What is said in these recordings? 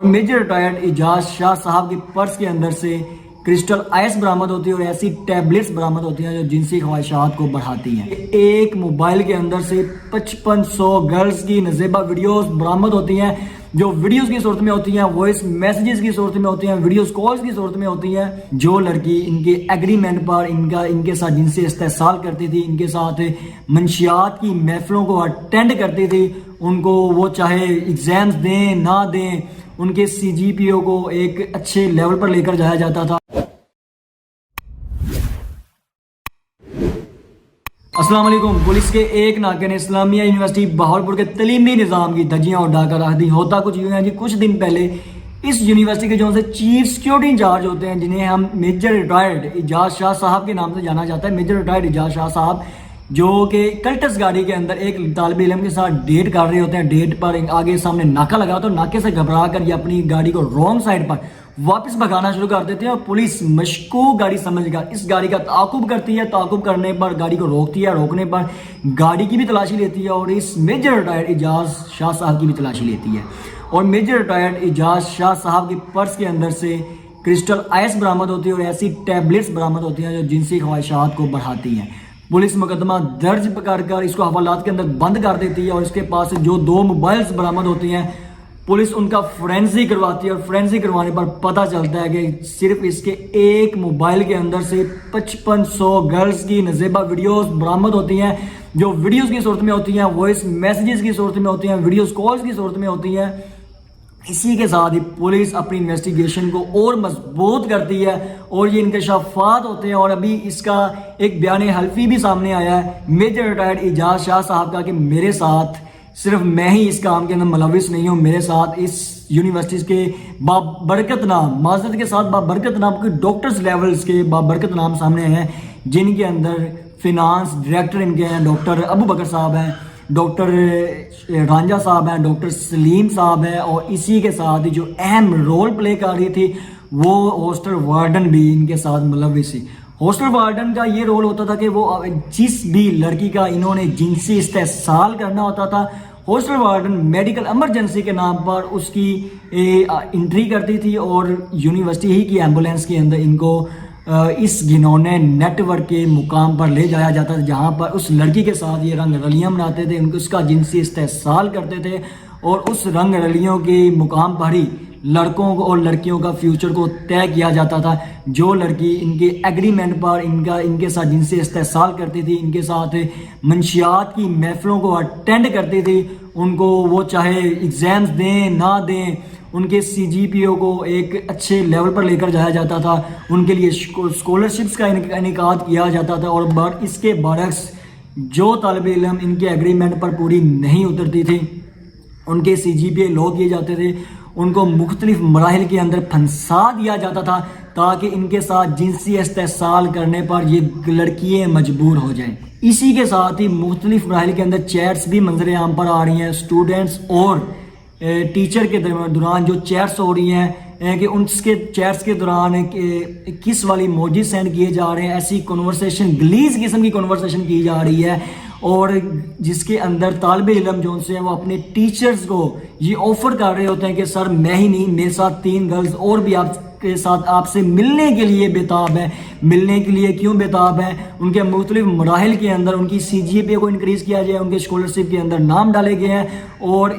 اور major retired اعجاز شاہ صاحب کے پرس کے اندر سے کرسٹل آئس برآمد ہوتی ہے اور ایسی ٹیبلٹس برآمد ہوتی ہیں جو جنسی خواہشات کو بڑھاتی ہیں۔ ایک موبائل کے اندر سے 5500 گرلز کی نزیبہ ویڈیوز برآمد ہوتی ہیں جو ویڈیوز کی صورت میں ہوتی ہیں، وائس میسیجز کی صورت میں ہوتی ہیں، ویڈیوز کالز کی صورت میں ہوتی ہیں۔ جو لڑکی ان کے ایگریمنٹ پر ان کے ساتھ جنسی استحصال کرتی تھی، ان کے ساتھ منشیات کی محفلوں کو اٹینڈ کرتی تھی، ان کو وہ چاہے ایگزامز دیں نہ دیں، ان کے سی جی پی او کو ایک اچھے لیول پر لے کر جایا جاتا تھا۔ السلام علیکم۔ پولیس کے ایک ناکے نے اسلامیہ یونیورسٹی بہاولپور کے تعلیمی نظام کی دھجیاں اڑا کر رکھ دی۔ ہوتا کچھ یوں ہے جی، کچھ دن پہلے اس یونیورسٹی کے جو سے چیف سیکیورٹی انچارج ہوتے ہیں، جنہیں ہم میجر ریٹائرڈ اعجاز شاہ صاحب کے نام سے جانا جاتا ہے، میجر ریٹائرڈ اعجاز شاہ صاحب، جو کہ کلٹس گاڑی کے اندر ایک طالب علم کے ساتھ ڈیٹ کر رہے ہوتے ہیں۔ ڈیٹ پر آگے سامنے ناکا لگا تو ناکے سے گھبرا کر یہ اپنی گاڑی کو رانگ سائڈ پر واپس بھگانا شروع کر دیتے ہیں اور پولیس مشکوک گاڑی سمجھ کر اس گاڑی کا تعاقب کرتی ہے۔ تعاقب کرنے پر گاڑی کو روکتی ہے، روکنے پر گاڑی کی بھی تلاشی لیتی ہے اور اس میجر ریٹائرڈ اعجاز شاہ صاحب کی بھی تلاشی لیتی ہے۔ اور میجر ریٹائرڈ اعجاز شاہ صاحب کے پرس کے اندر سے کرسٹل آئس برآمد ہوتی ہے اور ایسی ٹیبلٹس برآمد ہوتی ہیں جو جنسی خواہشات کو بڑھاتی ہیں۔ پولیس مقدمہ درج کر اس کو حوالات کے اندر بند کر دیتی ہے اور اس کے پاس جو 2 موبائلز برآمد ہوتی ہیں، پولیس ان کا فورینزی کرواتی ہے اور فورینزی کروانے پر پتہ چلتا ہے کہ صرف اس کے ایک موبائل کے اندر سے 5500 گرلز کی نزیبہ ویڈیوز برآمد ہوتی ہیں جو ویڈیوز کی صورت میں ہوتی ہیں، وائس میسیجز کی صورت میں ہوتی ہیں، ویڈیوز کالز کی صورت میں ہوتی ہیں۔ اسی کے ساتھ ہی پولیس اپنی انویسٹیگیشن کو اور مضبوط کرتی ہے اور یہ انکشافات ہوتے ہیں اور ابھی اس کا ایک بیان حلفی بھی سامنے آیا ہے میجر ریٹائرڈ اعجاز شاہ صاحب کا کہ میرے ساتھ صرف میں ہی اس کام کے اندر ملوث نہیں ہوں، میرے ساتھ اس یونیورسٹیز کے بابرکت نام، معذرت کے ساتھ بابرکت نام کے ڈاکٹرز لیولز کے بابرکت نام سامنے آئے ہیں، جن کے اندر فینانس ڈائریکٹر ان کے ہیں ڈاکٹر ابو بکر صاحب ہیں، ڈاکٹر رانجھا صاحب ہیں، ڈاکٹر سلیم صاحب ہیں، اور اسی کے ساتھ ہی جو اہم رول پلے کر رہی تھی وہ ہاسٹل وارڈن بھی ان کے ساتھ ملوث تھی۔ ہاسٹل وارڈن کا یہ رول ہوتا تھا کہ وہ جس بھی لڑکی کا انہوں نے جنسی استحصال کرنا ہوتا تھا، ہاسٹل وارڈن میڈیکل ایمرجنسی کے نام پر اس کی انٹری کرتی تھی اور یونیورسٹی ہی کی ایمبولینس کے اندر ان کو اس گھنونے نیٹ ورک کے مقام پر لے جایا جاتا تھا، جہاں پر اس لڑکی کے ساتھ یہ رنگ رلیاں مناتے تھے، ان کو اس کا جنسی استحصال کرتے تھے اور اس رنگ رلیوں کے مقام پر ہی لڑکوں کو اور لڑکیوں کا فیوچر کو طے کیا جاتا تھا۔ جو لڑکی ان کے ایگریمنٹ پر ان کے ساتھ جنسی استحصال کرتی تھی، ان کے ساتھ منشیات کی محفلوں کو اٹینڈ کرتی تھی، ان کو وہ چاہے ایگزامز دیں نہ دیں، ان کے سی جی پی او کو ایک اچھے لیول پر لے کر جایا جاتا تھا، ان کے لیے اسکالرشپس کا انعقاد کیا جاتا تھا۔ اور اس کے برعکس جو طالب علم ان کے ایگریمنٹ پر پوری نہیں اترتی تھی، ان کے سی جی پی اے لو کیے جاتے تھے، ان کو مختلف مراحل کے اندر پھنسا دیا جاتا تھا تاکہ ان کے ساتھ جنسی استحصال کرنے پر یہ لڑکیاں مجبور ہو جائیں۔ اسی کے ساتھ ہی مختلف مراحل کے اندر چیٹس بھی منظر عام پر آ رہی ہیں، اسٹوڈنٹس اور ٹیچر کے دوران جو چیٹس ہو رہی ہیں کہ ان کے چیٹس کے دوران کس والی موجی سینڈ کیے جا رہے ہیں، ایسی کنورسیشن گلیز قسم کی کنورسیشن کی جا رہی ہے اور جس کے اندر طالب علم جو سے وہ اپنے ٹیچرز کو یہ آفر کر رہے ہوتے ہیں کہ سر میں ہی نہیں، میرے ساتھ 3 گرلز اور بھی آپ کے ساتھ آپ سے ملنے کے لیے بےتاب ہیں۔ ملنے کے لیے کیوں بےتاب ہیں؟ ان کے مختلف مراحل کے اندر ان کی سی جی پی کو انکریز کیا جائے، ان کے اسکالرشپ کے اندر نام ڈالے گئے ہیں اور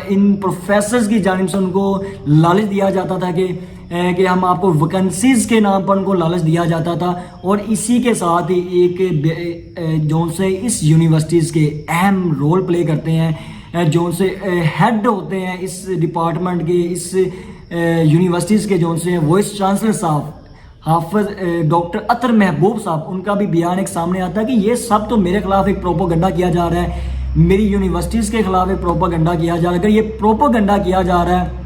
ان پروفیسرز کی جانب سے ان کو لالچ دیا جاتا تھا کہ ہم آپ کو ویکنسیز کے نام پر ان کو لالچ دیا جاتا تھا۔ اور اسی کے ساتھ ہی ایک جو سے اس یونیورسٹیز کے اہم رول پلے کرتے ہیں، جو سے ہیڈ ہوتے ہیں اس ڈپارٹمنٹ کے، اس یونیورسٹیز کے جو سے وائس چانسلر صاحب حافظ ڈاکٹر عطر محبوب صاحب، ان کا بھی بیان ایک سامنے آتا ہے کہ یہ سب تو میرے خلاف ایک پروپیگنڈا کیا جا رہا ہے، میری یونیورسٹیز کے خلاف ایک پروپیگنڈا کیا جا رہا ہے۔ اگر یہ پروپیگنڈا کیا جا رہا ہے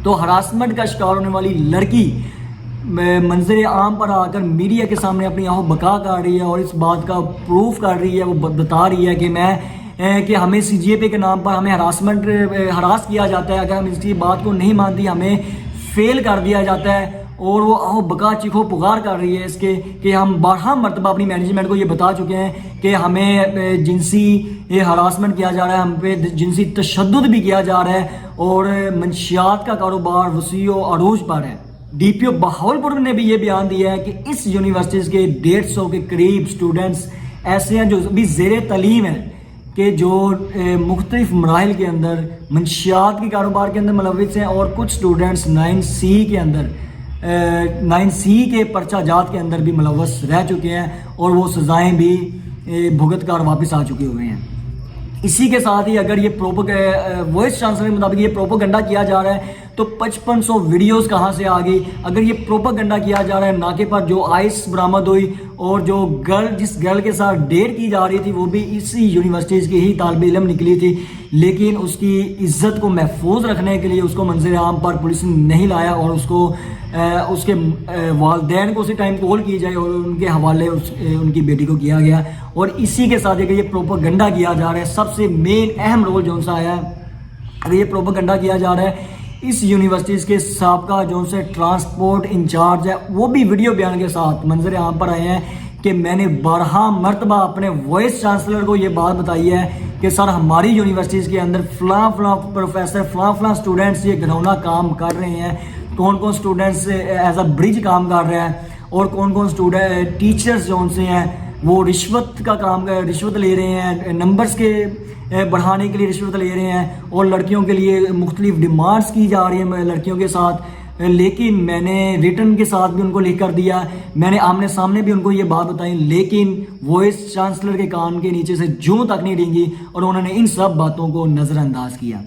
تو ہراسمنٹ کا شکار ہونے والی لڑکی منظر عام پر آ کر میڈیا کے سامنے اپنی آہو بقا کر رہی ہے اور اس بات کا پروف کر رہی ہے، وہ بتا رہی ہے کہ ہمیں سی جی پی کے نام پر ہمیں ہراس کیا جاتا ہے، اگر ہم اس کی بات کو نہیں مانتی ہمیں فیل کر دیا جاتا ہے اور وہ آہو بکا چیخو پکار کر رہی ہے اس کے کہ ہم بارہا مرتبہ اپنی مینجمنٹ کو یہ بتا چکے ہیں کہ ہمیں جنسی ہراسمنٹ کیا جا رہا ہے, ہم پہ جنسی تشدد بھی کیا جا رہا ہے اور منشیات کا کاروبار وسیع و عروج پر ہے. ڈی پی او بہاولپور نے بھی یہ بیان دیا ہے کہ اس یونیورسٹیز کے 150 کے قریب سٹوڈنٹس ایسے ہیں جو ابھی زیر تعلیم ہیں کہ جو مختلف مراحل کے اندر منشیات کے کاروبار کے اندر ملوث ہیں, اور کچھ سٹوڈنٹس 9C کے اندر 9C کے پرچہ جات کے اندر بھی ملوث رہ چکے ہیں اور وہ سزائیں بھی بھگت کر واپس آ چکے ہوئے ہیں. اسی کے ساتھ ہی اگر یہ وائس چانسلر کے مطابق یہ پروپیگنڈا کیا جا رہا ہے تو 5500 ویڈیوز کہاں سے آ گئی؟ اگر یہ پروپیگنڈا کیا جا رہا ہے ناکے پر جو آئس برآمد ہوئی اور جو جس گرل کے ساتھ ڈیٹ کی جا رہی تھی وہ بھی اسی یونیورسٹیز کی ہی طالب علم نکلی تھی, لیکن اس کی عزت کو محفوظ رکھنے کے لیے اس کو منظر عام پر پولیس نے نہیں لایا اور اس کو اس کے والدین کو اسی ٹائم کال کی جائے اور ان کے حوالے ان کی بیٹی کو کیا گیا. اور اسی کے ساتھ اگر یہ پروپیگنڈا کیا جا رہا ہے, سب سے مین اہم رول جو سا آیا ہے, اگر یہ پروپیگنڈا کیا جا رہا ہے اس یونیورسٹیز کے سابقہ جو سے ٹرانسپورٹ انچارج ہے وہ بھی ویڈیو بیان کے ساتھ منظر عام پر آئے ہیں کہ میں نے 12 مرتبہ اپنے وائس چانسلر کو یہ بات بتائی ہے کہ سر ہماری یونیورسٹیز کے اندر فلاں پروفیسر فلاں اسٹوڈنٹس یہ گھنونا کام کر رہے ہیں, کون کون اسٹوڈنٹس ایز اے برج کام کر رہے ہیں اور کون کون اسٹوڈنٹ ٹیچرس جو سے ہیں وہ رشوت کا کام رشوت لے رہے ہیں, نمبرز کے بڑھانے کے لیے رشوت لے رہے ہیں اور لڑکیوں کے لیے مختلف ڈیمانڈز کی جا رہی ہیں لڑکیوں کے ساتھ. لیکن میں نے ریٹن کے ساتھ بھی ان کو لکھ کر دیا, میں نے آمنے سامنے بھی ان کو یہ بات بتائی, لیکن وائس چانسلر کے کان کے نیچے سے جوں تک نہیں رینگی اور انہوں نے ان سب باتوں کو نظر انداز کیا.